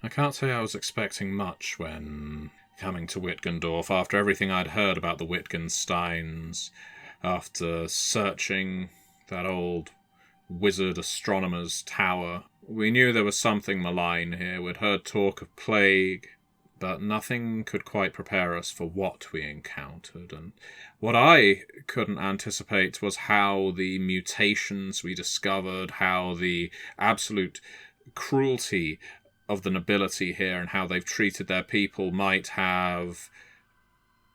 I can't say I was expecting much when coming to Wittgendorf after everything I'd heard about the Wittgensteins, after searching that old wizard astronomer's tower. We knew there was something malign here. We'd heard talk of plague, but nothing could quite prepare us for what we encountered. And what I couldn't anticipate was how the mutations we discovered, how the absolute cruelty of the nobility here and how they've treated their people might have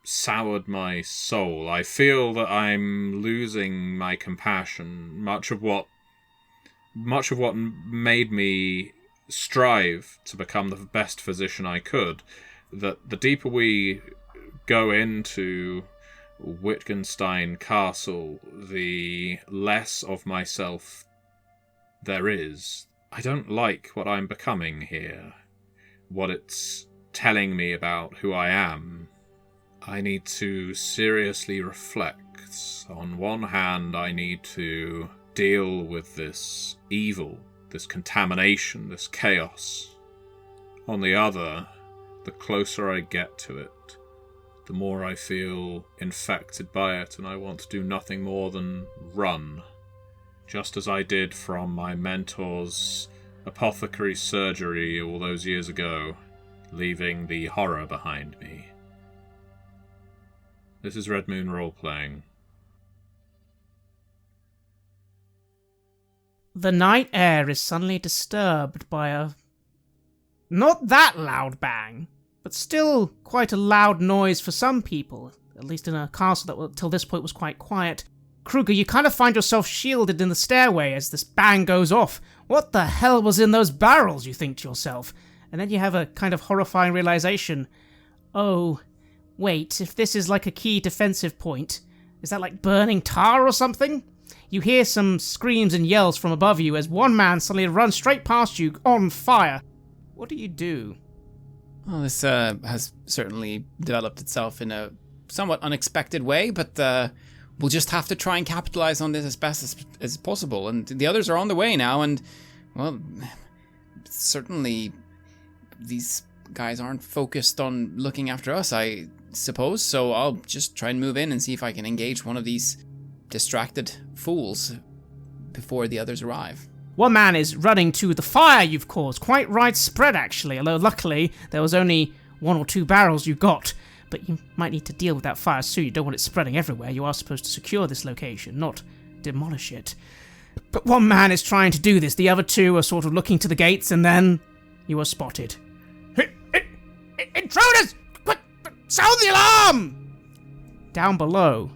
soured my soul. I feel that I'm losing my compassion. Much of what made me strive to become the best physician I could, that the deeper we go into Wittgenstein Castle, the less of myself there is. I don't like what I'm becoming here, what it's telling me about who I am. I need to seriously reflect. On one hand, I need to deal with this evil, this contamination, this chaos. On the other, the closer I get to it, the more I feel infected by it, and I want to do nothing more than run. Just as I did from my mentor's apothecary surgery all those years ago, leaving the horror behind me. This is Red Moon Roleplaying. The night air is suddenly disturbed by a not that loud bang, but still quite a loud noise for some people, at least in a castle that till this point was quite quiet. Kruger, you kind of find yourself shielded in the stairway as this bang goes off. What the hell was in those barrels, you think to yourself? And then you have a kind of horrifying realization. Oh, wait, if this is like a key defensive point, is that like burning tar or something? You hear some screams and yells from above you as one man suddenly runs straight past you on fire. What do you do? Well, this has certainly developed itself in a somewhat unexpected way, but we'll just have to try and capitalize on this as best as possible. And the others are on the way now, and, well, certainly these guys aren't focused on looking after us, I suppose, so I'll just try and move in and see if I can engage one of these distracted fools before the others arrive. One man is running to the fire you've caused, quite widespread actually, although luckily there was only 1 or 2 barrels you got. But you might need to deal with that fire soon. You don't want it spreading everywhere. You are supposed to secure this location, not demolish it. But one man is trying to do this. The other 2 are sort of looking to the gates, and then you are spotted. Intruders! Quick! Sound the alarm! Down below,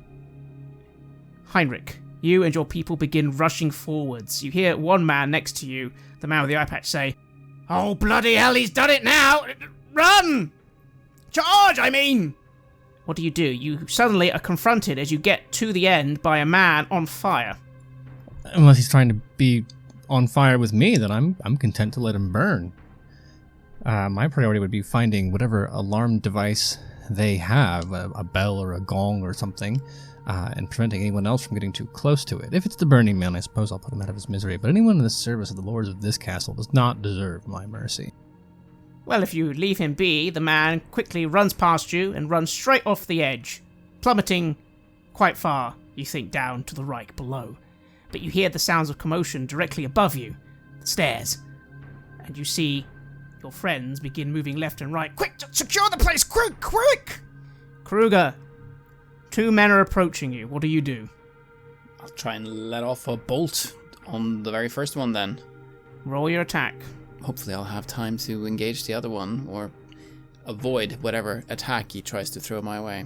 Heinrich, you and your people begin rushing forwards. You hear one man next to you, the man with the eye patch, say, "Oh, bloody hell, he's done it now! Run! Charge, I mean!" What do? You suddenly are confronted as you get to the end by a man on fire. Unless he's trying to be on fire with me, then I'm content to let him burn. My priority would be finding whatever alarm device they have, a bell or a gong or something, and preventing anyone else from getting too close to it. If it's the Burning Man, I suppose I'll put him out of his misery, but anyone in the service of the lords of this castle does not deserve my mercy. Well, if you leave him be, the man quickly runs past you and runs straight off the edge, plummeting quite far, you think, down to the right below. But you hear the sounds of commotion directly above you, the stairs, and you see your friends begin moving left and right. Quick, secure the place, quick! Kruger, 2 men are approaching you. What do you do? I'll try and let off a bolt on the very first one then. Roll your attack. Hopefully I'll have time to engage the other one, or avoid whatever attack he tries to throw my way.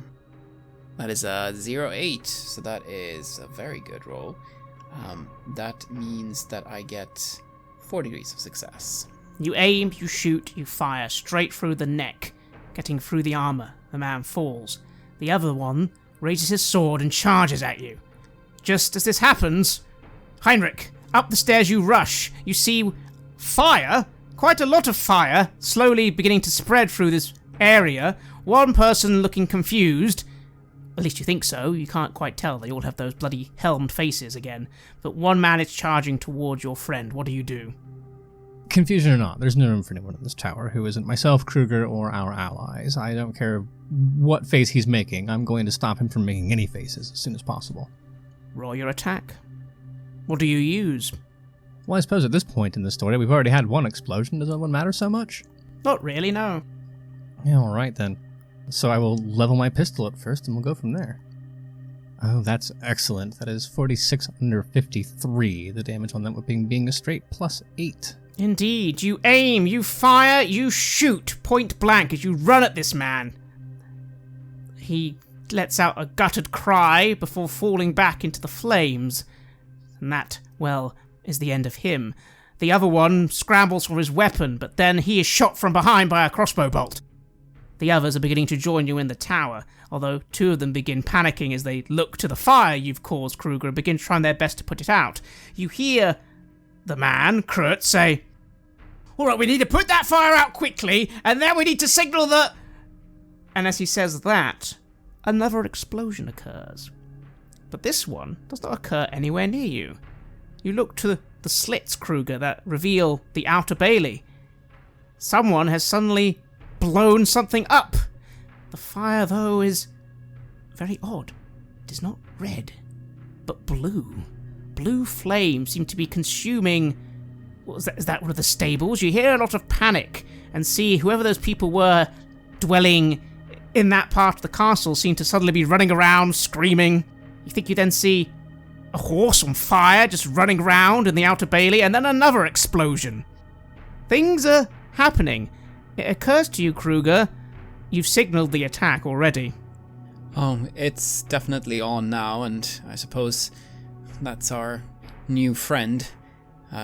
That is a 0-8, so that is a very good roll. That means that I get 4 degrees of success. You aim, you shoot, you fire straight through the neck, getting through the armor. The man falls. The other one raises his sword and charges at you. Just as this happens, Heinrich, up the stairs you rush. You see fire, quite a lot of fire, slowly beginning to spread through this area. One person looking confused. At least you think so. You can't quite tell. They all have those bloody helmed faces again. But one man is charging towards your friend. What do you do? confusion or not, there's no room for anyone in this tower who isn't myself, Kruger, or our allies. I don't care what face he's making. I'm going to stop him from making any faces as soon as possible. Roll your attack. What do you use? Well, I suppose at this point in the story, we've already had one explosion. Does that one matter so much? Not really, no. Yeah, all right then. So I will level my pistol at first, and we'll go from there. Oh, that's excellent. That is 46 under 53. The damage on that weapon being a straight +8. Indeed. You aim, you fire, you shoot point blank as you run at this man. He lets out a guttered cry before falling back into the flames. And that, well, is the end of him. The other one scrambles for his weapon, but then he is shot from behind by a crossbow bolt. The others are beginning to join you in the tower, although 2 of them begin panicking as they look to the fire you've caused, Kruger, and begin trying their best to put it out. You hear the man, Kurt, say, "All right, we need to put that fire out quickly, and then we need to signal the..." And as he says that, another explosion occurs. But this one does not occur anywhere near you. You look to the slits, Kruger, that reveal the outer bailey. Someone has suddenly blown something up. The fire, though, is very odd. It is not red, but blue. Blue flames seem to be consuming... What was that? Is that one of the stables? You hear a lot of panic and see whoever those people were dwelling in that part of the castle seem to suddenly be running around, screaming. You think you then see a horse on fire just running around in the outer bailey, and then another explosion. Things are happening. It occurs to you, Kruger, you've signaled the attack already. Oh, it's definitely on now, and I suppose that's our new friend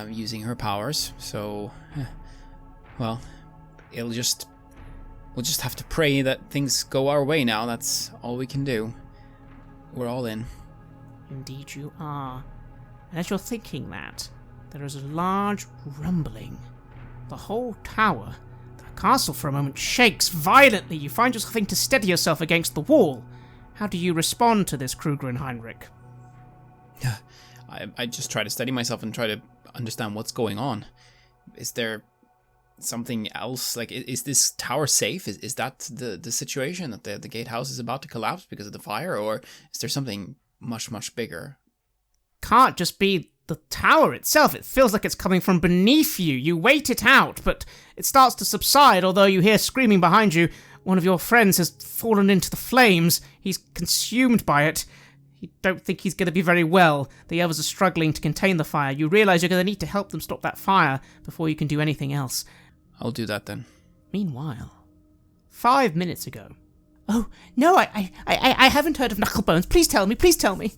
using her powers. So, well, we'll just have to pray that things go our way now. That's all we can do. We're all in. Indeed you are. And as you're thinking that, there is a large rumbling. The whole tower, the castle for a moment shakes violently. You find yourself having to steady yourself against the wall. How do you respond to this, Kruger and Heinrich? I just try to steady myself and try to understand what's going on. Is there something else? Like, is this tower safe? Is that the situation, that the gatehouse is about to collapse because of the fire? Or is there something much, much bigger? Can't just be the tower itself. It feels like it's coming from beneath you. You wait it out, but it starts to subside, although you hear screaming behind you. One of your friends has fallen into the flames. He's consumed by it. You don't think he's going to be very well. The others are struggling to contain the fire. You realise you're going to need to help them stop that fire before you can do anything else. I'll do that then. Meanwhile, 5 minutes ago... Oh, no, I haven't heard of Knucklebones. Please tell me, please tell me.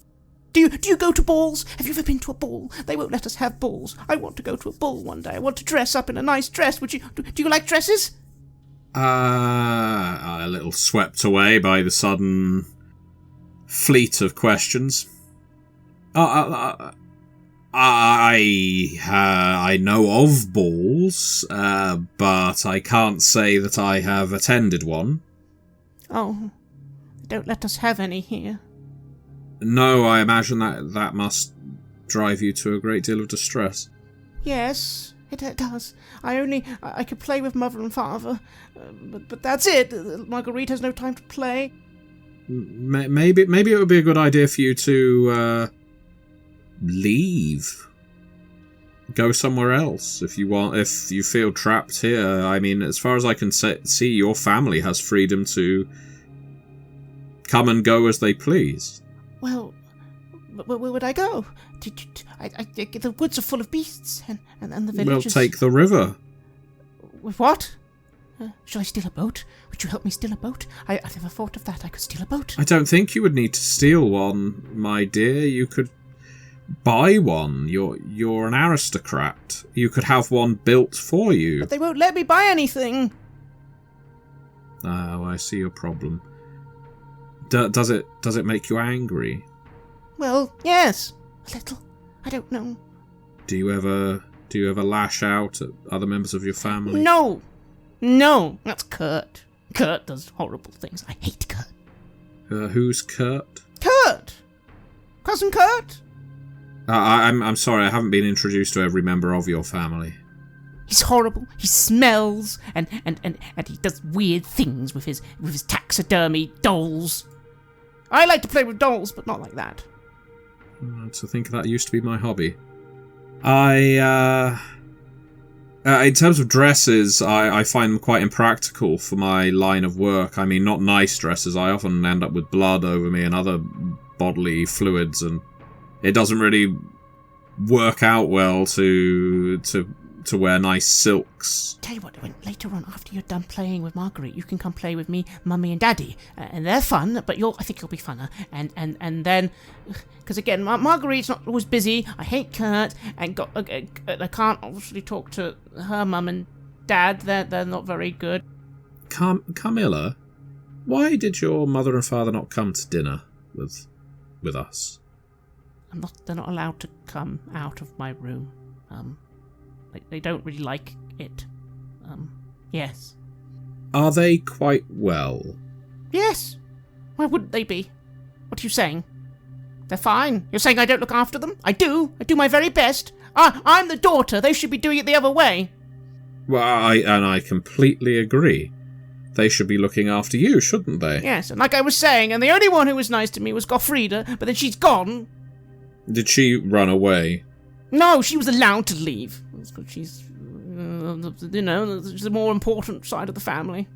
Do you go to balls? Have you ever been to a ball? They won't let us have balls. I want to go to a ball one day. I want to dress up in a nice dress. Would you? Do you like dresses? A little swept away by the sudden fleet of questions. I know of balls, but I can't say that I have attended one. Oh, don't let us have any here. No, I imagine that must drive you to a great deal of distress. Yes, it does. I could play with Mother and Father, but that's it. Marguerite has no time to play. Maybe it would be a good idea for you to leave. Go somewhere else if you want. If you feel trapped here, I mean, as far as I can see, your family has freedom to come and go as they please. Well, where would I go? The woods are full of beasts, and the village We'll take the river. With what? Shall I steal a boat? Would you help me steal a boat? I never thought of that. I could steal a boat. I don't think you would need to steal one, my dear. You could buy one. You're an aristocrat. You could have one built for you. But they won't let me buy anything. Oh, I see your problem. Does it make you angry? Well, yes, a little. I don't know. Do you ever lash out at other members of your family? No, that's Kurt. Kurt does horrible things. I hate Kurt. Who's Kurt? Kurt! Cousin Kurt? I'm sorry, I haven't been introduced to every member of your family. He's horrible. He smells, and he does weird things with his taxidermy dolls. I like to play with dolls, but not like that. To think that used to be my hobby. In terms of dresses, I find them quite impractical for my line of work. I mean, not nice dresses. I often end up with blood over me and other bodily fluids, and it doesn't really work out well to wear nice silks. Tell you what, when later on, after you're done playing with Marguerite, you can come play with me, Mummy and Daddy, and they're fun. But I think you'll be funner. And then, because again, Marguerite's not always busy. I hate Kurt, and I can't obviously talk to her mum and dad. They're not very good. Camilla, why did your mother and father not come to dinner with us? They're not allowed to come out of my room. They don't really like it. Yes. Are they quite well? Yes. Why wouldn't they be? What are you saying? They're fine. You're saying I don't look after them? I do. I do my very best. I'm the daughter. They should be doing it the other way. Well, I completely agree. They should be looking after you, shouldn't they? Yes, and like I was saying, and the only one who was nice to me was Gottfrieda, but then she's gone. Did she run away? No, she was allowed to leave. She's, the more important side of the family.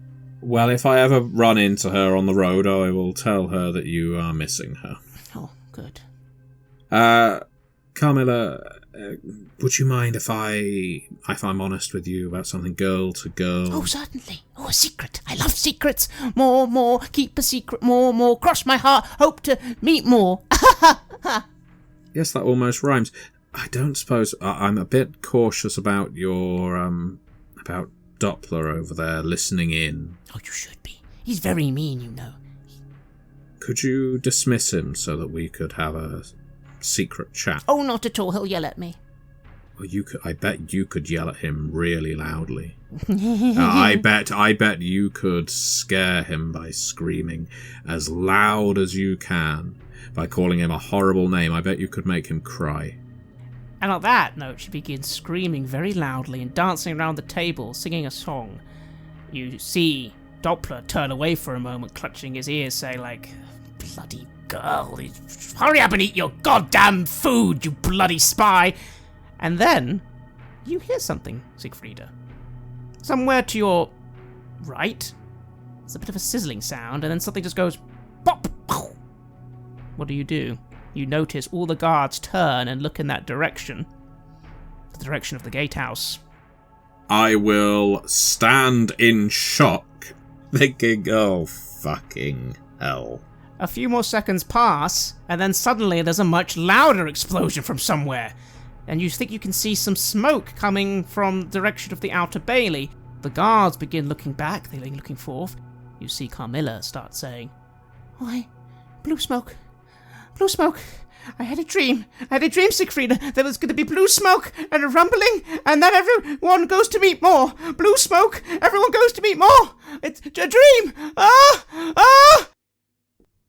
Well, if I ever run into her on the road, I will tell her that you are missing her. Oh, good. Camilla, would you mind if I'm honest with you about something girl to girl? Oh, certainly. Oh, a secret. I love secrets. More, keep a secret. More, cross my heart, hope to meet more. Yes, that almost rhymes. I don't suppose... I'm a bit cautious about your, about Doppler over there listening in. Oh, you should be. He's very mean, you know. Could you dismiss him so that we could have a secret chat? Oh, not at all. He'll yell at me. Well, I bet you could yell at him really loudly. I bet you could scare him by screaming as loud as you can. By calling him a horrible name, I bet you could make him cry. And on that note, she begins screaming very loudly and dancing around the table, singing a song. You see Doppler turn away for a moment, clutching his ears, saying like, "Bloody girl, hurry up and eat your goddamn food, you bloody spy!" And then, you hear something, Siegfrieda. Somewhere to your right, there's a bit of a sizzling sound, and then something just goes, pop! What do? You notice all the guards turn and look in that direction. The direction of the gatehouse. I will stand in shock, thinking, oh, fucking hell. A few more seconds pass, and then suddenly there's a much louder explosion from somewhere. And you think you can see some smoke coming from the direction of the outer bailey. The guards begin looking back, they're looking forth. You see Camilla start saying, "Why, blue smoke. Blue smoke. I had a dream, Siegfrieda. There was going to be blue smoke and a rumbling, and then everyone goes to meet more. Blue smoke, everyone goes to meet more. It's a dream. Ah!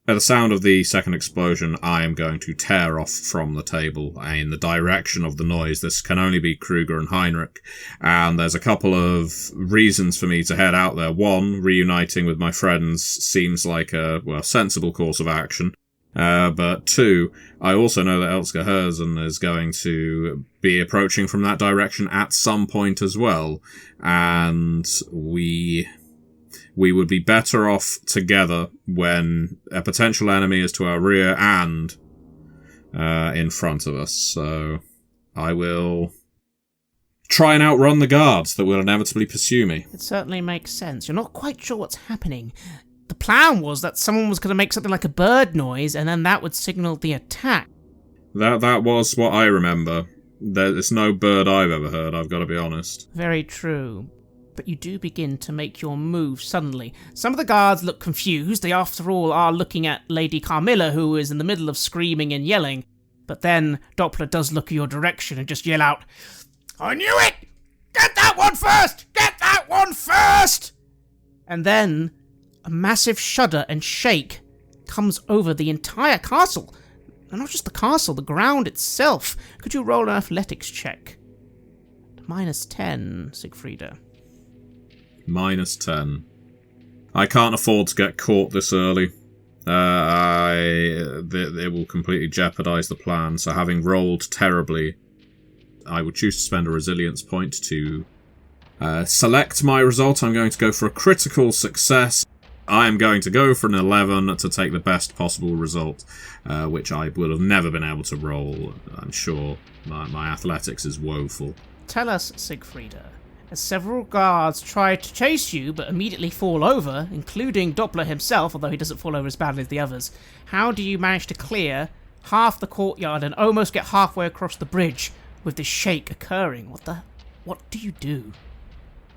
At the sound of the second explosion, I am going to tear off from the table in the direction of the noise. This can only be Kruger and Heinrich, and there's a couple of reasons for me to head out there. One, reuniting with my friends seems like a sensible course of action. But two, I also know that Elska Herzen is going to be approaching from that direction at some point as well, and we would be better off together when a potential enemy is to our rear and in front of us. So I will try and outrun the guards that will inevitably pursue me. It certainly makes sense. You're not quite sure what's happening. The plan was that someone was going to make something like a bird noise, and then that would signal the attack. That was what I remember. There's no bird I've ever heard, I've got to be honest. Very true. But you do begin to make your move suddenly. Some of the guards look confused. They, after all, are looking at Lady Camilla, who is in the middle of screaming and yelling. But then Doppler does look your direction and just yell out, "I knew it! Get that one first! Get that one first!" And then a massive shudder and shake comes over the entire castle. And not just the castle, the ground itself. Could you roll an athletics check to -10, Siegfrieda. -10. I can't afford to get caught this early. It will completely jeopardize the plan, so having rolled terribly, I would choose to spend a resilience point to select my result. I'm going to go for a critical success. I am going to go for an 11 to take the best possible result, which I would have never been able to roll. I'm sure my athletics is woeful. Tell us, Siegfrieda, as several guards try to chase you but immediately fall over, including Doppler himself, although he doesn't fall over as badly as the others, how do you manage to clear half the courtyard and almost get halfway across the bridge with this shake occurring? What do you do?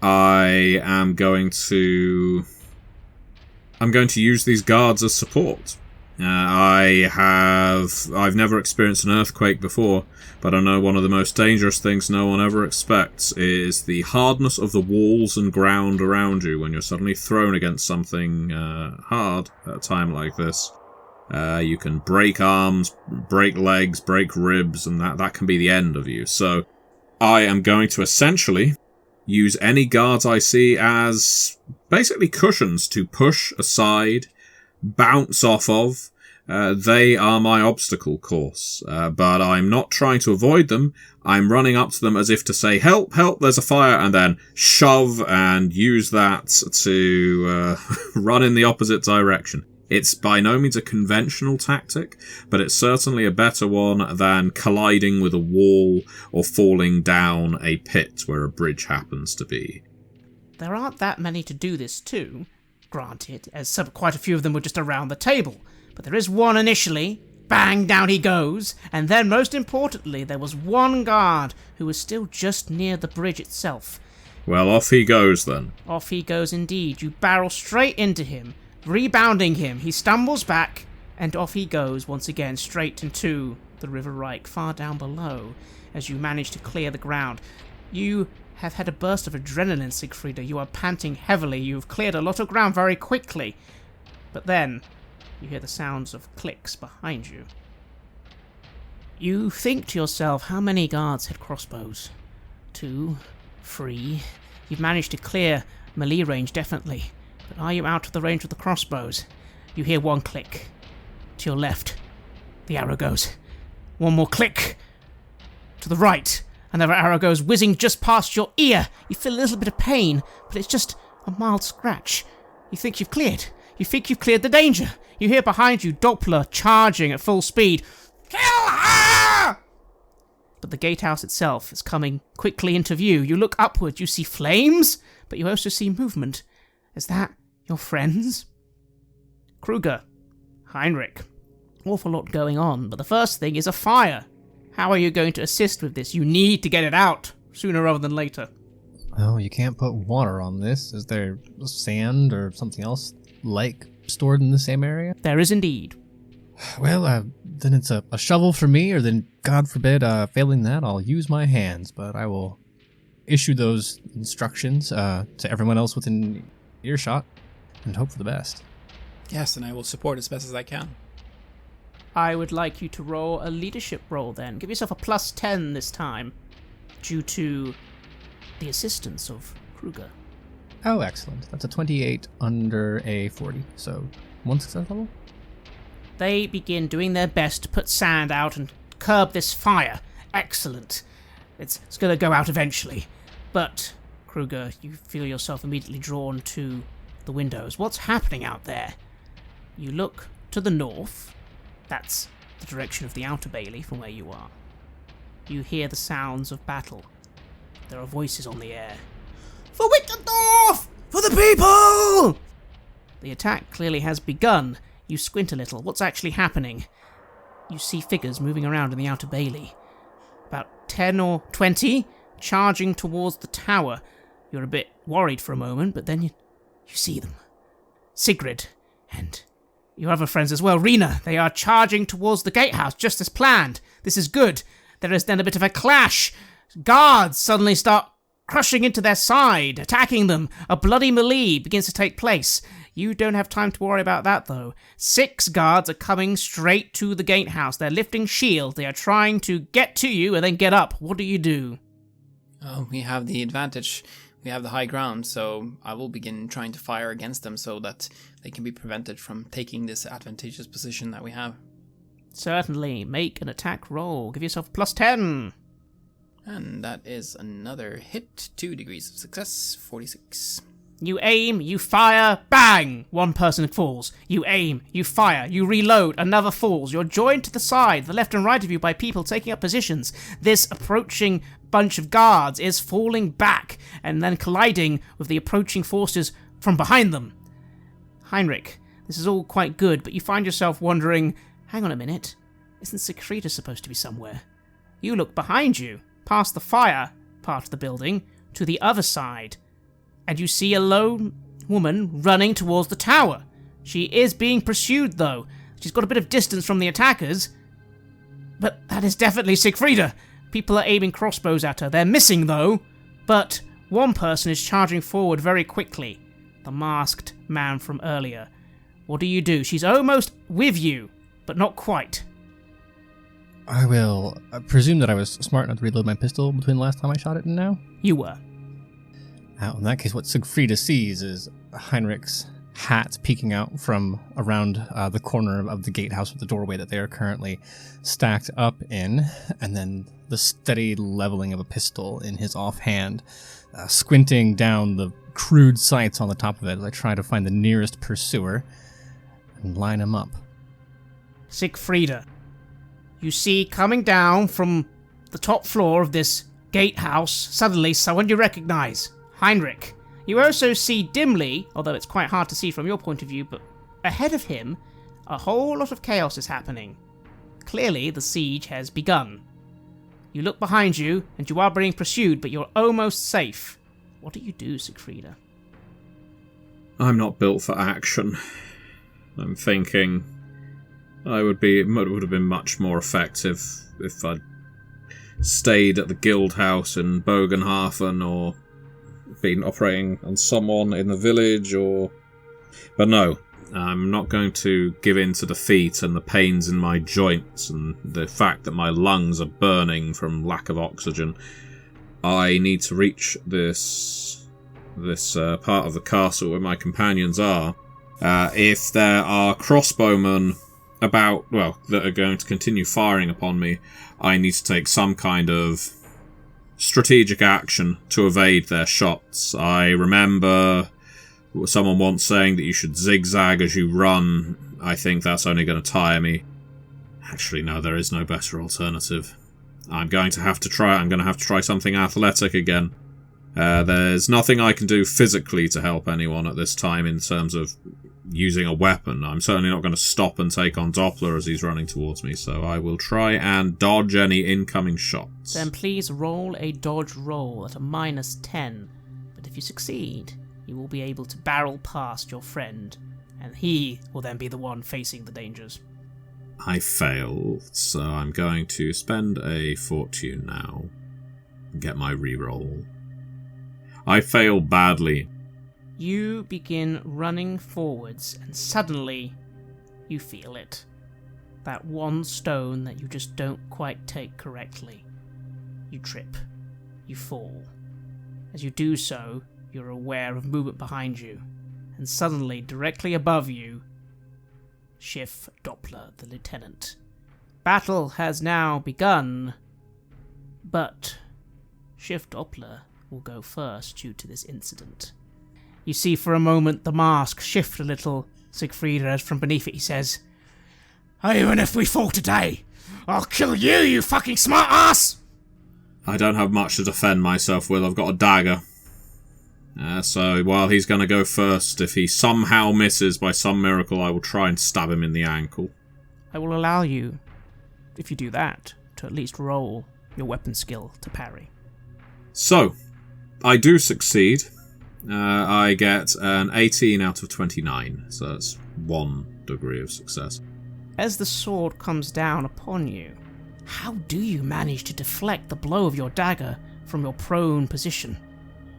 I am going to use these guards as support. I've never experienced an earthquake before, but I know one of the most dangerous things no one ever expects is the hardness of the walls and ground around you when you're suddenly thrown against something hard at a time like this. You can break arms, break legs, break ribs, and that can be the end of you. So I am going to essentially use any guards I see as basically cushions to push aside, bounce off of. They are my obstacle course, but I'm not trying to avoid them. I'm running up to them as if to say, help, help, there's a fire, and then shove and use that to run in the opposite direction. It's by no means a conventional tactic, but it's certainly a better one than colliding with a wall or falling down a pit where a bridge happens to be. There aren't that many to do this to, granted, as quite a few of them were just around the table. But there is one initially, bang, down he goes, and then, most importantly, there was one guard who was still just near the bridge itself. Well, off he goes then. Off he goes indeed. You barrel straight into him, rebounding him. He stumbles back, and off he goes once again, straight into the River Reich, far down below, as you manage to clear the ground. You have had a burst of adrenaline, Siegfrieda. You are panting heavily. You've cleared a lot of ground very quickly. But then you hear the sounds of clicks behind you. You think to yourself, how many guards had crossbows? 2, 3. You've managed to clear melee range, definitely. But are you out of the range of the crossbows? You hear one click. To your left, the arrow goes. One more click. To the right, another arrow goes whizzing just past your ear. You feel a little bit of pain, but it's just a mild scratch. You think you've cleared. You think you've cleared the danger. You hear behind you Doppler charging at full speed. Kill her! But the gatehouse itself is coming quickly into view. You look upward, you see flames, but you also see movement. Is that your friends? Kruger, Heinrich, awful lot going on, but the first thing is a fire. How are you going to assist with this? You need to get it out, sooner rather than later. Oh, you can't put water on this. Is there sand or something else like stored in the same area? There is indeed. Well, then it's a shovel for me, or then, God forbid, failing that, I'll use my hands, but I will issue those instructions to everyone else within earshot and hope for the best. Yes, and I will support as best as I can. I would like you to roll a leadership roll then. Give yourself a +10 this time, due to the assistance of Kruger. Oh, excellent. That's a 28 under a 40, so 1 success level? They begin doing their best to put sand out and curb this fire. Excellent. It's going to go out eventually. But, Kruger, you feel yourself immediately drawn to the windows. What's happening out there? You look to the north. That's the direction of the outer bailey from where you are. You hear the sounds of battle. There are voices on the air. For Wittendorf! For the people! The attack clearly has begun. You squint a little. What's actually happening? You see figures moving around in the outer bailey. About 10 or 20 charging towards the tower. You're a bit worried for a moment, but then you see them. Sigrid and your other friends as well, Rena. They are charging towards the gatehouse, just as planned. This is good. There is then a bit of a clash. Guards suddenly start crushing into their side, attacking them. A bloody melee begins to take place. You don't have time to worry about that, though. 6 guards are coming straight to the gatehouse. They're lifting shields. They are trying to get to you and then get up. What do you do? Oh, we have the advantage. We have the high ground, so I will begin trying to fire against them so that they can be prevented from taking this advantageous position that we have. Certainly. Make an attack roll. Give yourself +10. And that is another hit. 2 degrees of success. 46. You aim, you fire, bang! One person falls. You aim, you fire, you reload, another falls. You're joined to the side, the left and right of you, by people taking up positions. This approaching bunch of guards is falling back and then colliding with the approaching forces from behind them. Heinrich, this is all quite good, but you find yourself wondering, hang on a minute, isn't Siegfrieda supposed to be somewhere? You look behind you, past the fire part of the building, to the other side, and you see a lone woman running towards the tower. She is being pursued, though. She's got a bit of distance from the attackers, but that is definitely Siegfrieda. People are aiming crossbows at her. They're missing, though, but one person is charging forward very quickly. The masked man from earlier. What do? She's almost with you, but not quite. I will presume that I was smart enough to reload my pistol between the last time I shot it and now. You were. Now, in that case, what Siegfrieda sees is Heinrich's hat peeking out from around the corner of the gatehouse with the doorway that they are currently stacked up in, and then the steady leveling of a pistol in his offhand, squinting down the crude sights on the top of it as I try to find the nearest pursuer and line him up. Siegfrieda, you see coming down from the top floor of this gatehouse suddenly someone you recognize, Heinrich. You also see dimly, although it's quite hard to see from your point of view, but ahead of him, a whole lot of chaos is happening. Clearly, the siege has begun. You look behind you, and you are being pursued, but you're almost safe. What do you do, Siegfrieda? I'm not built for action. I'm thinking it would have been much more effective if I'd stayed at the guild house in Bogenhafen or been operating on someone in the village But no, I'm not going to give in to defeat and the pains in my joints and the fact that my lungs are burning from lack of oxygen. I need to reach this part of the castle where my companions are. If there are crossbowmen that are going to continue firing upon me, I need to take some kind of strategic action to evade their shots. I remember someone once saying that you should zigzag as you run. I think that's only going to tire me. Actually, no, there is no better alternative. I'm going to have to try something athletic again. There's nothing I can do physically to help anyone at this time in terms of using a weapon. I'm certainly not going to stop and take on Doppler as he's running towards me, so I will try and dodge any incoming shots. Then please roll a dodge roll at a -10, but if you succeed, you will be able to barrel past your friend, and he will then be the one facing the dangers. I failed, so I'm going to spend a fortune now and get my reroll. I fail badly. You begin running forwards, and suddenly you feel it. That one stone that you just don't quite take correctly. You trip. You fall. As you do so, you're aware of movement behind you, and suddenly, directly above you, Schiff Doppler, the lieutenant. Battle has now begun, but Schiff Doppler will go first due to this incident. You see for a moment the mask shift a little. Siegfrieda, as from beneath it, he says, "Even if we fall today, I'll kill you, you fucking smart ass!" I don't have much to defend myself with. I've got a dagger. So while he's going to go first, if he somehow misses by some miracle, I will try and stab him in the ankle. I will allow you, if you do that, to at least roll your weapon skill to parry. So, I do succeed. I get an 18 out of 29, so that's 1 degree of success. As the sword comes down upon you, how do you manage to deflect the blow of your dagger from your prone position?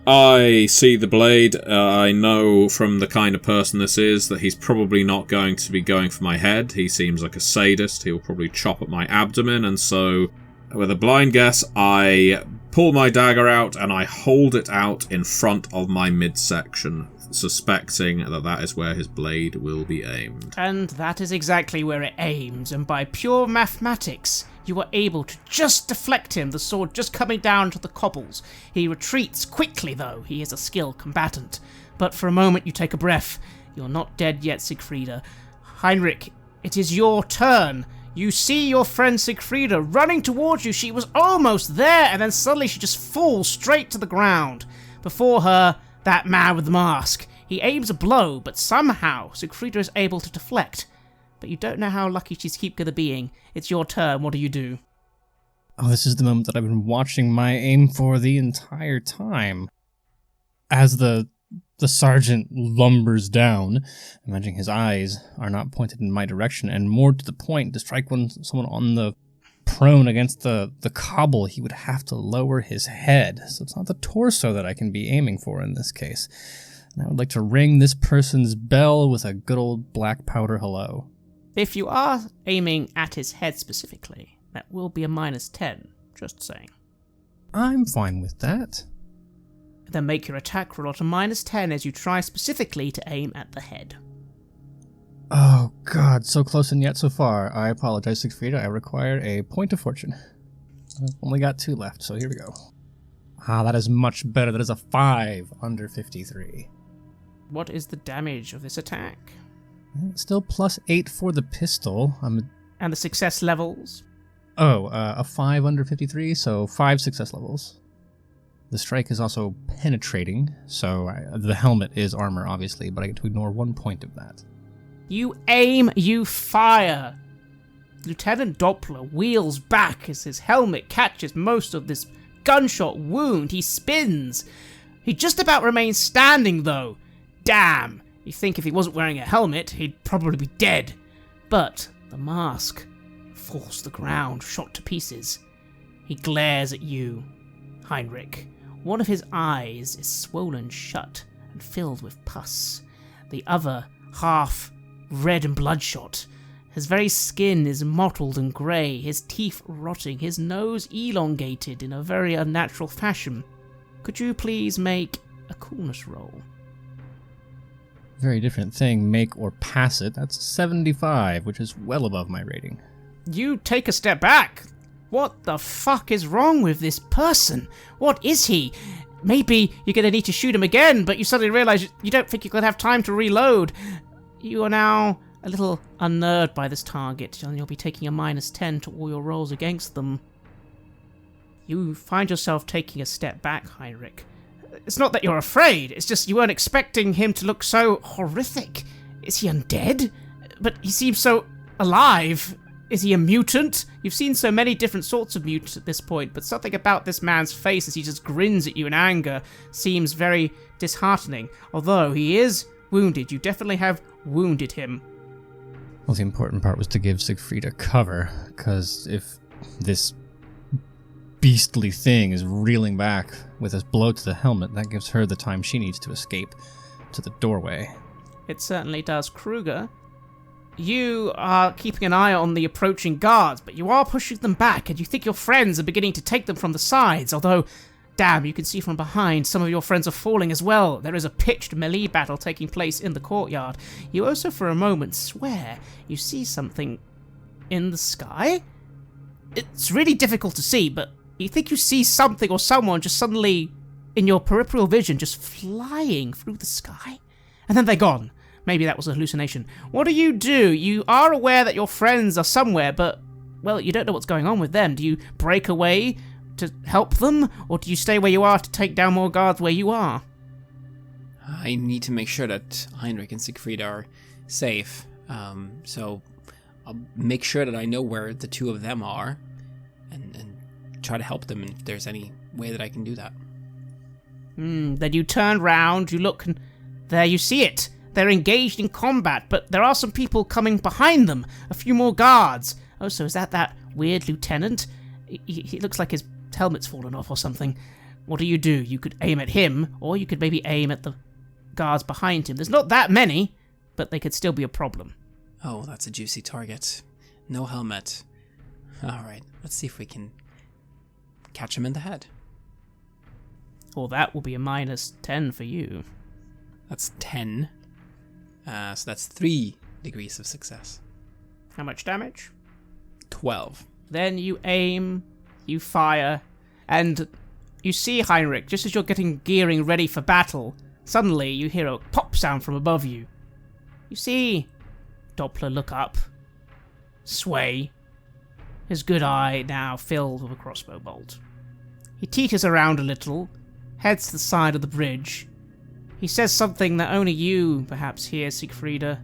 I see the blade. I know from the kind of person this is that he's probably not going to be going for my head. He seems like a sadist. He'll probably chop at my abdomen, and so with a blind guess, I pull my dagger out and I hold it out in front of my midsection, suspecting that that is where his blade will be aimed. And that is exactly where it aims, and by pure mathematics, you are able to just deflect him, the sword just coming down to the cobbles. He retreats quickly, though. He is a skilled combatant. But for a moment, you take a breath. You're not dead yet, Siegfrieda. Heinrich, it is your turn. You see your friend Siegfrieda running towards you. She was almost there, and then suddenly she just falls straight to the ground. Before her, that man with the mask. He aims a blow, but somehow Siegfrieda is able to deflect. But you don't know how lucky she's gonna being. It's your turn. What do you do? Oh, this is the moment that I've been watching my aim for the entire time. As the sergeant lumbers down, imagining his eyes are not pointed in my direction, and more to the point, to strike someone on the prone against the cobble, he would have to lower his head. So it's not the torso that I can be aiming for in this case. And I would like to ring this person's bell with a good old black powder hello. If you are aiming at his head specifically, that will be a -10, just saying. I'm fine with that. Then make your attack roll at a -10 as you try specifically to aim at the head. Oh god, so close and yet so far. I apologize, Siegfrieda. I require a point of fortune. I've only got 2 left, so here we go. Ah, that is much better. That is a 5 under 53. What is the damage of this attack? Still +8 for the pistol. And the success levels? A 5 under 53, so 5 success levels. The strike is also penetrating, so the helmet is armor, obviously, but I get to ignore 1 point of that. You aim, you fire! Lieutenant Doppler wheels back as his helmet catches most of this gunshot wound. He spins. He just about remains standing, though. Damn! You think if he wasn't wearing a helmet, he'd probably be dead. But the mask falls to the ground, shot to pieces. He glares at you, Heinrich. One of his eyes is swollen shut and filled with pus. The other, half red and bloodshot. His very skin is mottled and grey, his teeth rotting, his nose elongated in a very unnatural fashion. Could you please make a coolness roll? Very different thing, make or pass it. That's 75, which is well above my rating. You take a step back. What the fuck is wrong with this person? What is he? Maybe you're gonna need to shoot him again, but you suddenly realize you don't think you're gonna have time to reload. You are now a little unnerved by this target, and you'll be taking a -10 to all your rolls against them. You find yourself taking a step back, Heinrich. It's not that you're afraid, it's just you weren't expecting him to look so horrific. Is he undead? But he seems so alive. Is he a mutant? You've seen so many different sorts of mutants at this point, but something about this man's face as he just grins at you in anger seems very disheartening. Although he is wounded, you definitely have wounded him. Well, the important part was to give Siegfrieda cover, because if this beastly thing is reeling back with a blow to the helmet, that gives her the time she needs to escape to the doorway. It certainly does. Kruger, you are keeping an eye on the approaching guards, but you are pushing them back, and you think your friends are beginning to take them from the sides, although, damn, you can see from behind some of your friends are falling as well. There is a pitched melee battle taking place in the courtyard. You also for a moment swear you see something in the sky? It's really difficult to see, but you think you see something or someone just suddenly, in your peripheral vision, just flying through the sky? And then they're gone. Maybe that was a hallucination. What do? You are aware that your friends are somewhere, but, well, you don't know what's going on with them. Do you break away to help them, or do you stay where you are to take down more guards where you are? I need to make sure that Heinrich and Siegfried are safe, so I'll make sure that I know where the two of them are, and try to help them if there's any way that I can do that. Then you turn round, you look, and there you see it. They're engaged in combat, but there are some people coming behind them. A few more guards. Oh, so is that weird lieutenant? He looks like his helmet's fallen off or something. What do? You could aim at him, or you could maybe aim at the guards behind him. There's not that many, but they could still be a problem. Oh, that's a juicy target. No helmet. Alright, let's see if we can catch him in the head. Or that will be a -10 for you. That's 10. So that's 3 degrees of success. How much damage? 12. Then you aim, you fire, and you see Heinrich, just as you're gearing ready for battle, suddenly you hear a pop sound from above you. You see Doppler look up, sway, his good eye now filled with a crossbow bolt. He teeters around a little, heads to the side of the bridge. He says something that only you perhaps hear, Siegfrieda.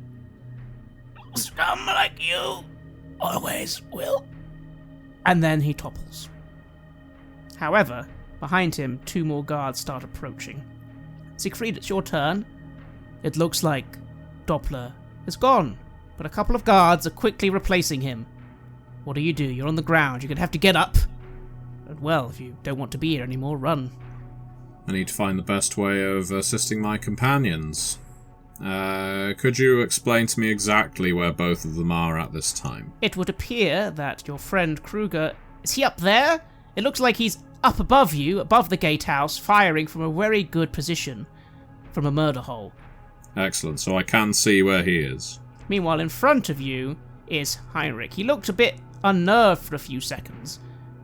Scum like you always will. And then he topples. However, behind him, 2 more guards start approaching. Siegfried, it's your turn. It looks like Doppler is gone, but a couple of guards are quickly replacing him. What do? You're on the ground. You're going to have to get up. And well, if you don't want to be here anymore, run. I need to find the best way of assisting my companions. Could you explain to me exactly where both of them are at this time? It would appear that your friend Kruger... Is he up there? It looks like he's up above you, above the gatehouse, firing from a very good position, from a murder hole. Excellent, so I can see where he is. Meanwhile, in front of you is Heinrich. He looked a bit unnerved for a few seconds,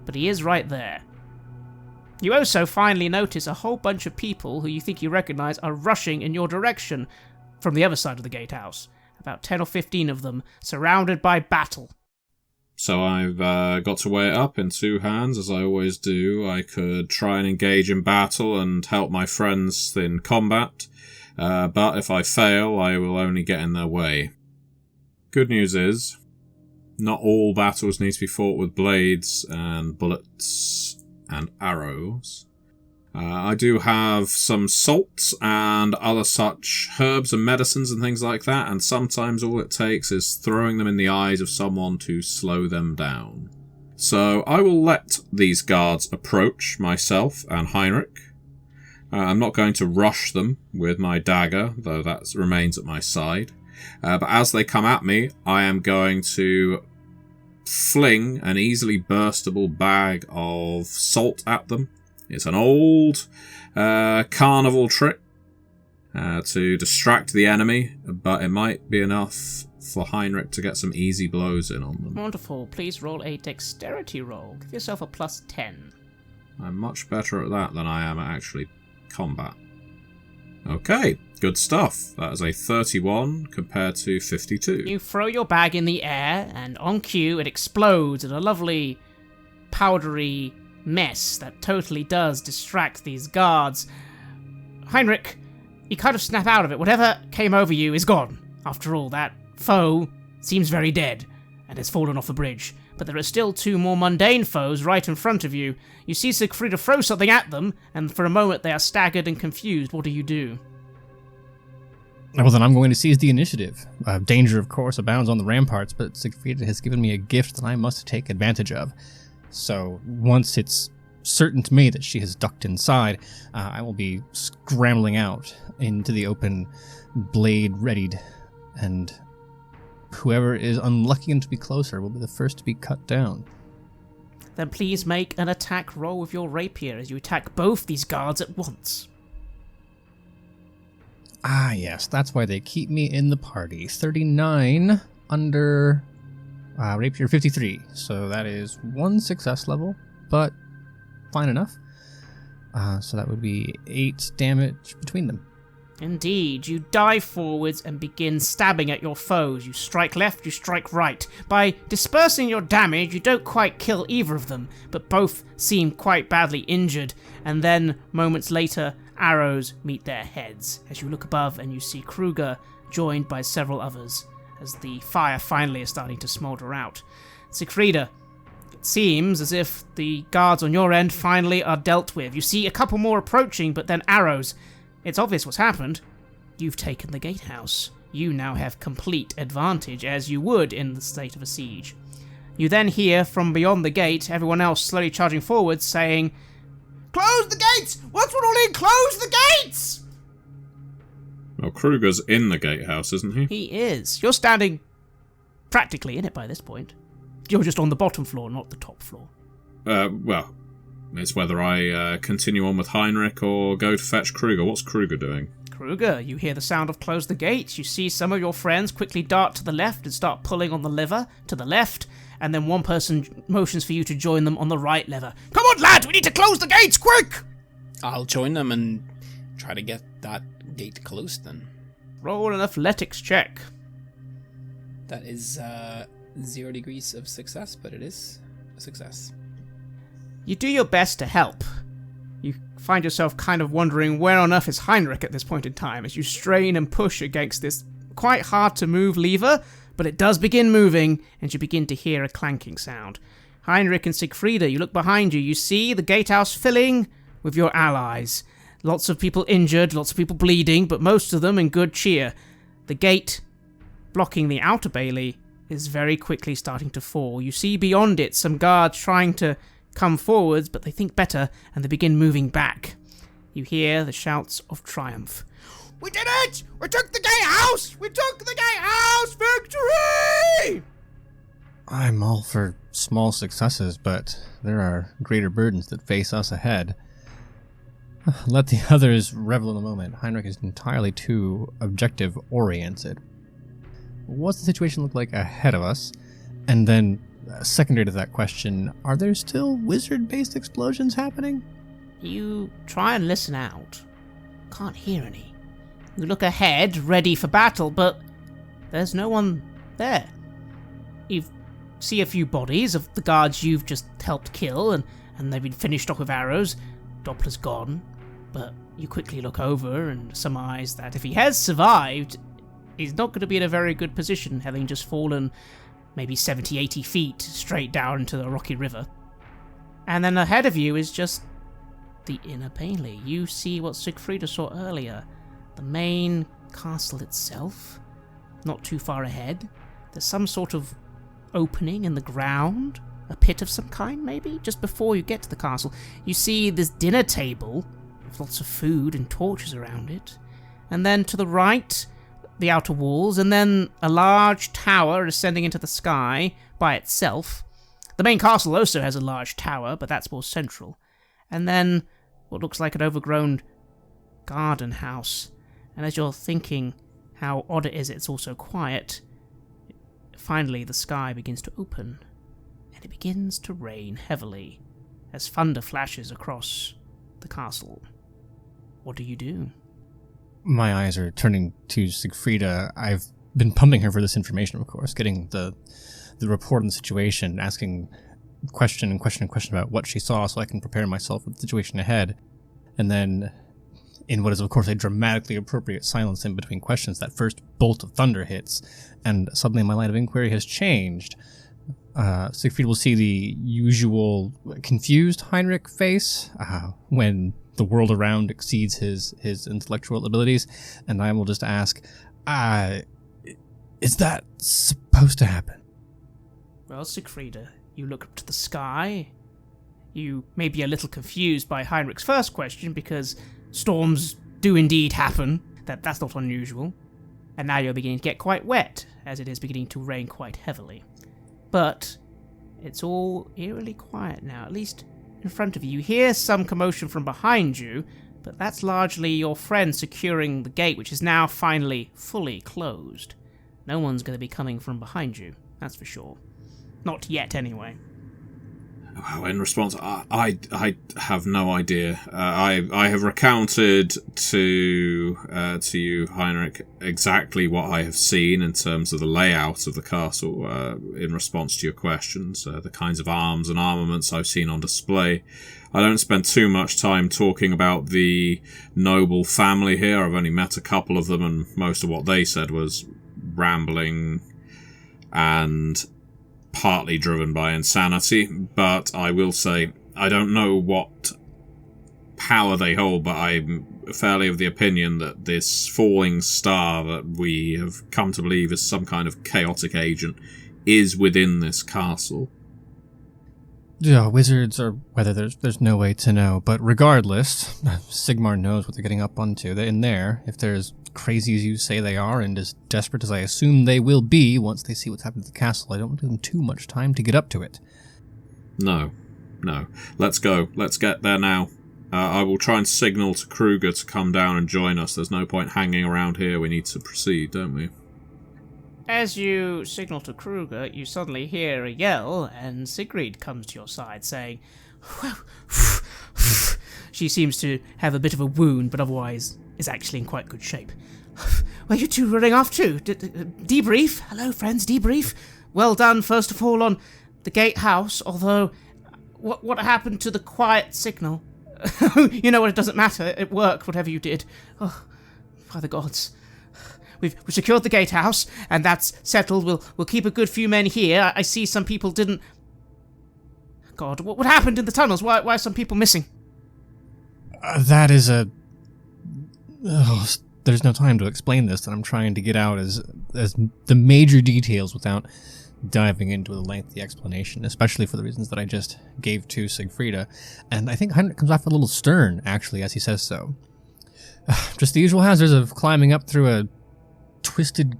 but he is right there. You also finally notice a whole bunch of people who you think you recognize are rushing in your direction from the other side of the gatehouse. About 10 or 15 of them, surrounded by battle. So I've got to weigh it up in 2 hands, as I always do. I could try and engage in battle and help my friends in combat, but if I fail, I will only get in their way. Good news is, not all battles need to be fought with blades and bullets and arrows. I do have some salts and other such herbs and medicines and things like that, and sometimes all it takes is throwing them in the eyes of someone to slow them down. So I will let these guards approach myself and Heinrich. I'm not going to rush them with my dagger, though that remains at my side. But as they come at me, I am going to fling an easily burstable bag of salt at them. It's an old carnival trick to distract the enemy, but it might be enough for Heinrich to get some easy blows in on them. Wonderful. Please roll a dexterity roll. Give yourself a +10. I'm much better at that than I am at actually combat. Okay, good stuff. That is a 31 compared to 52. You throw your bag in the air, and on cue it explodes in a lovely powdery mess that totally does distract these guards. Heinrich, you kind of snap out of it. Whatever came over you is gone. After all, that foe seems very dead and has fallen off the bridge. But there are still 2 more mundane foes right in front of you. You see Siegfrieda throw something at them, and for a moment they are staggered and confused. What do? Well, then I'm going to seize the initiative. Danger, of course, abounds on the ramparts, but Siegfrieda has given me a gift that I must take advantage of. So once it's certain to me that she has ducked inside, I will be scrambling out into the open, blade readied, and whoever is unlucky enough to be closer will be the first to be cut down. Then please make an attack roll with your rapier as you attack both these guards at once. Ah, yes, that's why they keep me in the party. 39 under rapier 53, so that is 1 success level, but fine enough. So that would be 8 damage between them. Indeed, you dive forwards and begin stabbing at your foes. You strike left, you strike right. By dispersing your damage, you don't quite kill either of them, but both seem quite badly injured, and then, moments later, arrows meet their heads as you look above and you see Kruger joined by several others as the fire finally is starting to smolder out. Siegfrieda, it seems as if the guards on your end finally are dealt with. You see a couple more approaching, but then arrows. It's obvious what's happened. You've taken the gatehouse. You now have complete advantage, as you would in the state of a siege. You then hear from beyond the gate everyone else slowly charging forward, saying, "Close the gates! Once we're all in, close the gates!" Well, Kruger's in the gatehouse, isn't he? He is. You're standing practically in it by this point. You're just on the bottom floor, not the top floor. Well, It's whether I continue on with Heinrich or go to fetch Kruger. What's Kruger doing? Kruger, you hear the sound of close the gates. You see some of your friends quickly dart to the left and start pulling on the lever to the left, and then one person motions for you to join them on the right lever. Come on, lad, we need to close the gates, quick! I'll join them and try to get that gate closed then. Roll an athletics check. That is 0 degrees of success, but it is a success. You do your best to help. You find yourself kind of wondering where on earth is Heinrich at this point in time as you strain and push against this quite hard to move lever, but it does begin moving and you begin to hear a clanking sound. Heinrich and Siegfrieda, you look behind you, you see the gatehouse filling with your allies. Lots of people injured, lots of people bleeding, but most of them in good cheer. The gate blocking the outer bailey is very quickly starting to fall. You see beyond it some guards trying to come forwards, but they think better, and they begin moving back. You hear the shouts of triumph. We did it! We took the gatehouse! We took the gatehouse! Victory! I'm all for small successes, but there are greater burdens that face us ahead. Let the others revel in the moment. Heinrich is entirely too objective-oriented. What's the situation look like ahead of us? And then, secondary to that question, are there still wizard-based explosions happening? You try and listen out. Can't hear any. You look ahead, ready for battle, but there's no one there. You see a few bodies of the guards you've just helped kill, and they've been finished off with arrows. Doppler's gone, but you quickly look over and surmise that if he has survived, he's not going to be in a very good position, having just fallen maybe 70, 80 feet straight down into the rocky river. And then ahead of you is just the inner bailey. You see what Siegfrieda saw earlier. The main castle itself, not too far ahead. There's some sort of opening in the ground, a pit of some kind maybe, just before you get to the castle. You see this dinner table with lots of food and torches around it. And then to the right, the outer walls, and then a large tower ascending into the sky by itself. The main castle also has a large tower, but that's more central. And then what looks like an overgrown garden house. And as you're thinking how odd it is it's also quiet, finally the sky begins to open, and it begins to rain heavily as thunder flashes across the castle. What do you do? My eyes are turning to Siegfrieda. I've been pumping her for this information, of course, getting the report on the situation, asking question about what she saw so I can prepare myself for the situation ahead. And then, in what is, of course, a dramatically appropriate silence in between questions, that first bolt of thunder hits, and suddenly my line of inquiry has changed. Siegfried will see the usual confused Heinrich face when the world around exceeds his intellectual abilities, and I will just ask, is that supposed to happen? Well, Siegfrieda, you look up to the sky. You may be a little confused by Heinrich's first question, because storms do indeed happen. That's not unusual. And now you're beginning to get quite wet, as it is beginning to rain quite heavily. But it's all eerily quiet now, at least in front of you. You hear some commotion from behind you, but that's largely your friend securing the gate, which is now finally fully closed. No one's going to be coming from behind you, that's for sure. Not yet, anyway. Well, in response, I have no idea. I have recounted to you, Heinrich, exactly what I have seen in terms of the layout of the castle in response to your questions, the kinds of arms and armaments I've seen on display. I don't spend too much time talking about the noble family here. I've only met a couple of them, and most of what they said was rambling and partly driven by insanity, but I will say I don't know what power they hold, but I'm fairly of the opinion that this falling star that we have come to believe is some kind of chaotic agent is within this castle. Yeah, wizards, or whether there's no way to know, but regardless, Sigmar knows what they're getting up onto. They're in there, if they're as crazy as you say they are, and as desperate as I assume they will be once they see what's happened to the castle, I don't give them too much time to get up to it. No. No. Let's go. Let's get there now. I will try and signal to Kruger to come down and join us. There's no point hanging around here. We need to proceed, don't we? As you signal to Kruger, you suddenly hear a yell, and Sigrid comes to your side, saying, she seems to have a bit of a wound, but otherwise is actually in quite good shape. Where are you two running off to? Debrief? Hello, friends, debrief? Well done, first of all, on the gatehouse, although... What happened to the quiet signal? You know what, it doesn't matter. It worked, whatever you did. Oh, by the gods. We've secured the gatehouse, and that's settled. We'll keep a good few men here. I see some people didn't... God, what happened in the tunnels? Why are some people missing? That is a... Oh, there's no time to explain this, and I'm trying to get out as the major details without diving into the lengthy explanation, especially for the reasons that I just gave to Sigfrida. And I think Heinrich comes off a little stern, actually, as he says so. Just the usual hazards of climbing up through a twisted,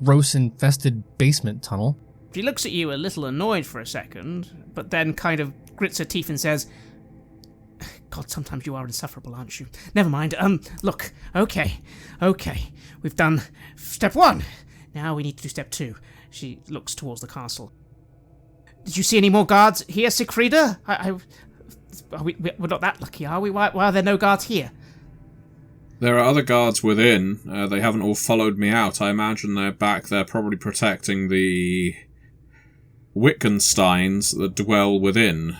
gross-infested basement tunnel. She looks at you a little annoyed for a second, but then kind of grits her teeth and says, God, sometimes you are insufferable, aren't you? Never mind, look, okay. We've done step 1. Now we need to do step 2. She looks towards the castle. Did you see any more guards here, Sigfrida? We're not that lucky, are we? Why are there no guards here? There are other guards within. They haven't all followed me out. I imagine they're back there probably protecting the Wittgensteins that dwell within.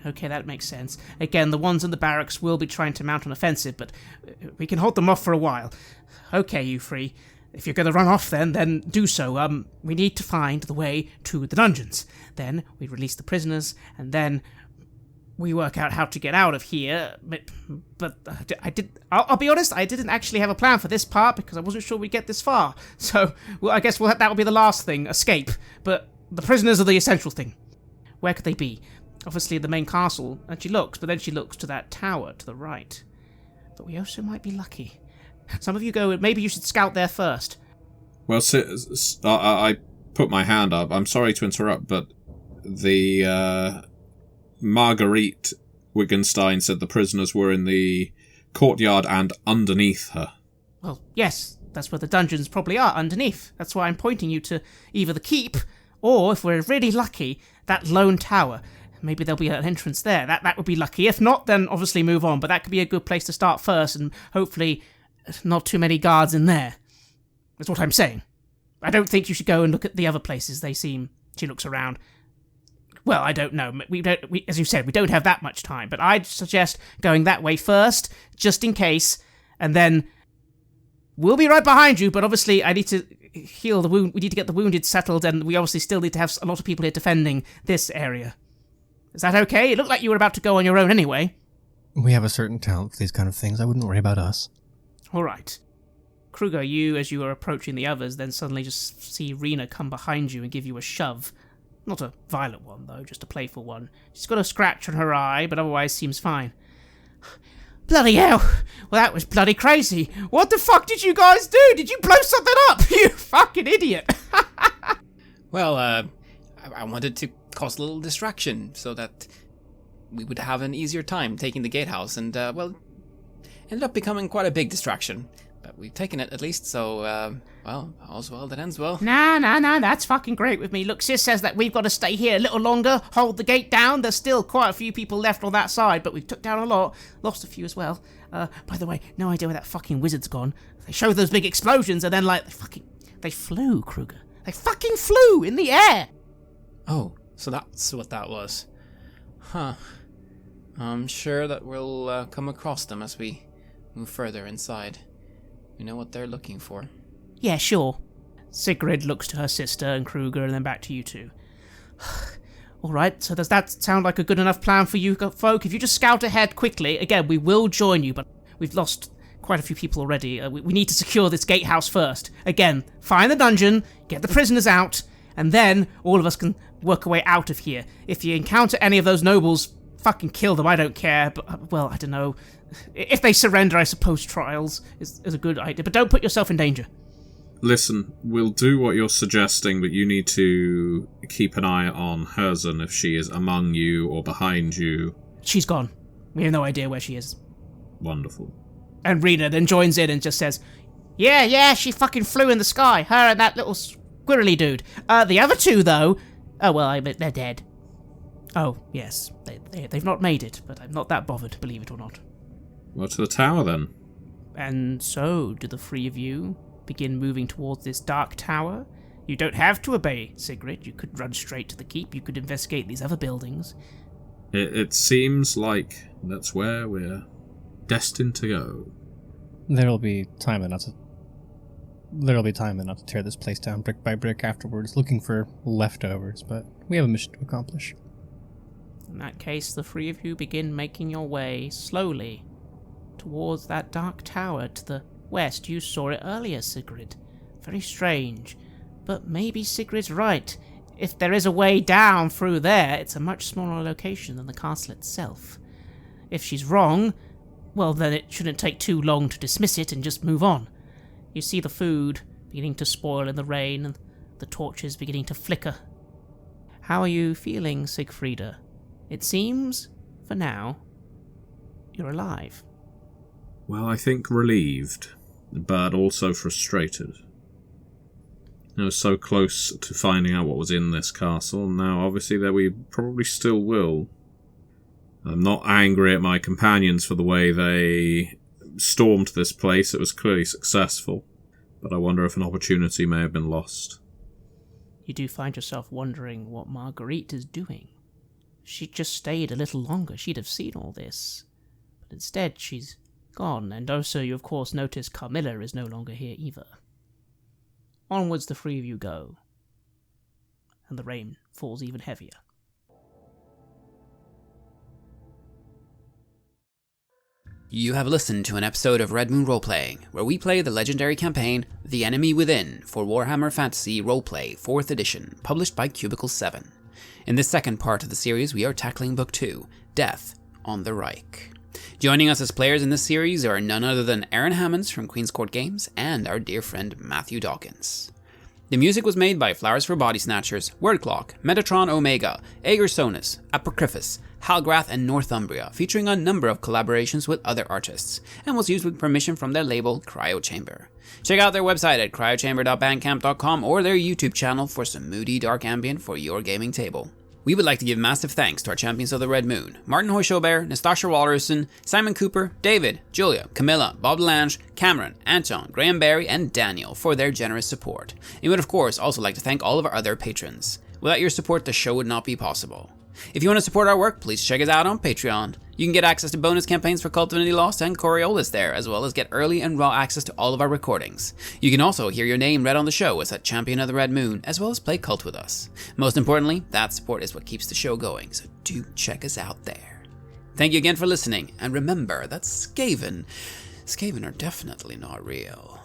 Okay, that makes sense. Again, the ones in the barracks will be trying to mount an offensive, but we can hold them off for a while. Okay, you three. If you're going to run off then do so. We need to find the way to the dungeons. Then we release the prisoners, and then we work out how to get out of here. But I'll be honest, I didn't actually have a plan for this part because I wasn't sure we'd get this far. So, well, I guess that will be the last thing, escape. But the prisoners are the essential thing. Where could they be? Obviously the main castle, and she looks, but then she looks to that tower to the right. But we also might be lucky. Some of you go, maybe you should scout there first. Well, I put my hand up. I'm sorry to interrupt, but the Marguerite Wittgenstein said the prisoners were in the courtyard and underneath her. Well, yes, that's where the dungeons probably are, underneath. That's why I'm pointing you to either the keep, or, if we're really lucky, that lone tower. Maybe there'll be an entrance there. That would be lucky. If not, then obviously move on, but that could be a good place to start first, and hopefully not too many guards in there. That's what I'm saying. I don't think you should go and look at the other places. They seem... She looks around. Well, I don't know. As you said, we don't have that much time, but I'd suggest going that way first, just in case, and then we'll be right behind you, but obviously I need to heal the wound. We need to get the wounded settled, and we obviously still need to have a lot of people here defending this area. Is that okay? It looked like you were about to go on your own anyway. We have a certain talent for these kind of things. I wouldn't worry about us. All right. Kruger, you, as you are approaching the others, then suddenly just see Rena come behind you and give you a shove. Not a violent one, though, just a playful one. She's got a scratch on her eye, but otherwise seems fine. Bloody hell! Well, that was bloody crazy. What the fuck did you guys do? Did you blow something up? You fucking idiot! Well, I wanted to cause a little distraction so that we would have an easier time taking the gatehouse, and, well, ended up becoming quite a big distraction. But we've taken it, at least, so, well, all's well that ends well. Nah, that's fucking great with me. Look, Sis says that we've got to stay here a little longer, hold the gate down. There's still quite a few people left on that side, but we've took down a lot. Lost a few as well. By the way, no idea where that fucking wizard's gone. They show those big explosions, and then, like, they flew, Kruger. They fucking flew in the air! Oh, so that's what that was. Huh. I'm sure that we'll come across them as we move further inside. We know what they're looking for. Yeah, sure. Sigrid looks to her sister and Kruger and then back to you two. Alright, so does that sound like a good enough plan for you folk? If you just scout ahead quickly, again, we will join you, but we've lost quite a few people already. We need to secure this gatehouse first. Again, find the dungeon, get the prisoners out, and then all of us can work our way out of here. If you encounter any of those nobles, fucking kill them, I don't care, but, well, I don't know. If they surrender, I suppose trials is a good idea, but don't put yourself in danger. Listen, we'll do what you're suggesting, but you need to keep an eye on Herzen if she is among you or behind you. She's gone. We have no idea where she is. Wonderful. And Rena then joins in and just says, Yeah, she fucking flew in the sky. Her and that little squirrely dude. The other two, though... Oh, well, they're dead. Oh, yes. They've not made it, but I'm not that bothered, believe it or not. Well, to the tower, then. And so, do the three of you begin moving towards this dark tower? You don't have to obey, Sigrid. You could run straight to the keep. You could investigate these other buildings. It seems like that's where we're destined to go. There'll be time enough to tear this place down brick by brick afterwards, looking for leftovers, but we have a mission to accomplish. In that case, the three of you begin making your way slowly towards that dark tower to the west. You saw it earlier, Sigrid. Very strange. But maybe Sigrid's right. If there is a way down through there, it's a much smaller location than the castle itself. If she's wrong, well, then it shouldn't take too long to dismiss it and just move on. You see the food beginning to spoil in the rain and the torches beginning to flicker. How are you feeling, Sigfrida? It seems, for now, you're alive. Well, I think relieved, but also frustrated. I was so close to finding out what was in this castle, and now obviously that we probably still will. I'm not angry at my companions for the way they stormed this place. It was clearly successful, but I wonder if an opportunity may have been lost. You do find yourself wondering what Marguerite is doing. If she'd just stayed a little longer, she'd have seen all this. But instead, she's gone, and also you of course notice Camilla is no longer here either. Onwards the three of you go, and the rain falls even heavier. You have listened to an episode of Red Moon Roleplaying, where we play the legendary campaign The Enemy Within for Warhammer Fantasy Roleplay 4th edition, published by Cubicle 7. In this second part of the series, we are tackling Book 2, Death on the Reich. Joining us as players in this series are none other than Aaron Hammonds from Queen's Court Games and our dear friend Matthew Dawkins. The music was made by Flowers for Body Snatchers, Wordclock, Metatron Omega, Ager Sonus, Apocryphus, Halgrath, and Northumbria, featuring a number of collaborations with other artists, and was used with permission from their label Cryo Chamber. Check out their website at cryochamber.bandcamp.com or their YouTube channel for some moody dark ambient for your gaming table. We would like to give massive thanks to our champions of the Red Moon, Martin Heuschober, Nastasia Raulerson, Simon Cooper, David, Julia, Camilla, Bob Lange, Cameron, Antxon, Graham Barey, and Daniel for their generous support. We would of course also like to thank all of our other patrons. Without your support, the show would not be possible. If you want to support our work, please check us out on Patreon. You can get access to bonus campaigns for Cult of Divinity Lost and Coriolis there, as well as get early and raw access to all of our recordings. You can also hear your name read on the show as a champion of the Red Moon, as well as play Cult with us. Most importantly, that support is what keeps the show going, so do check us out there. Thank you again for listening, and remember that Skaven are definitely not real.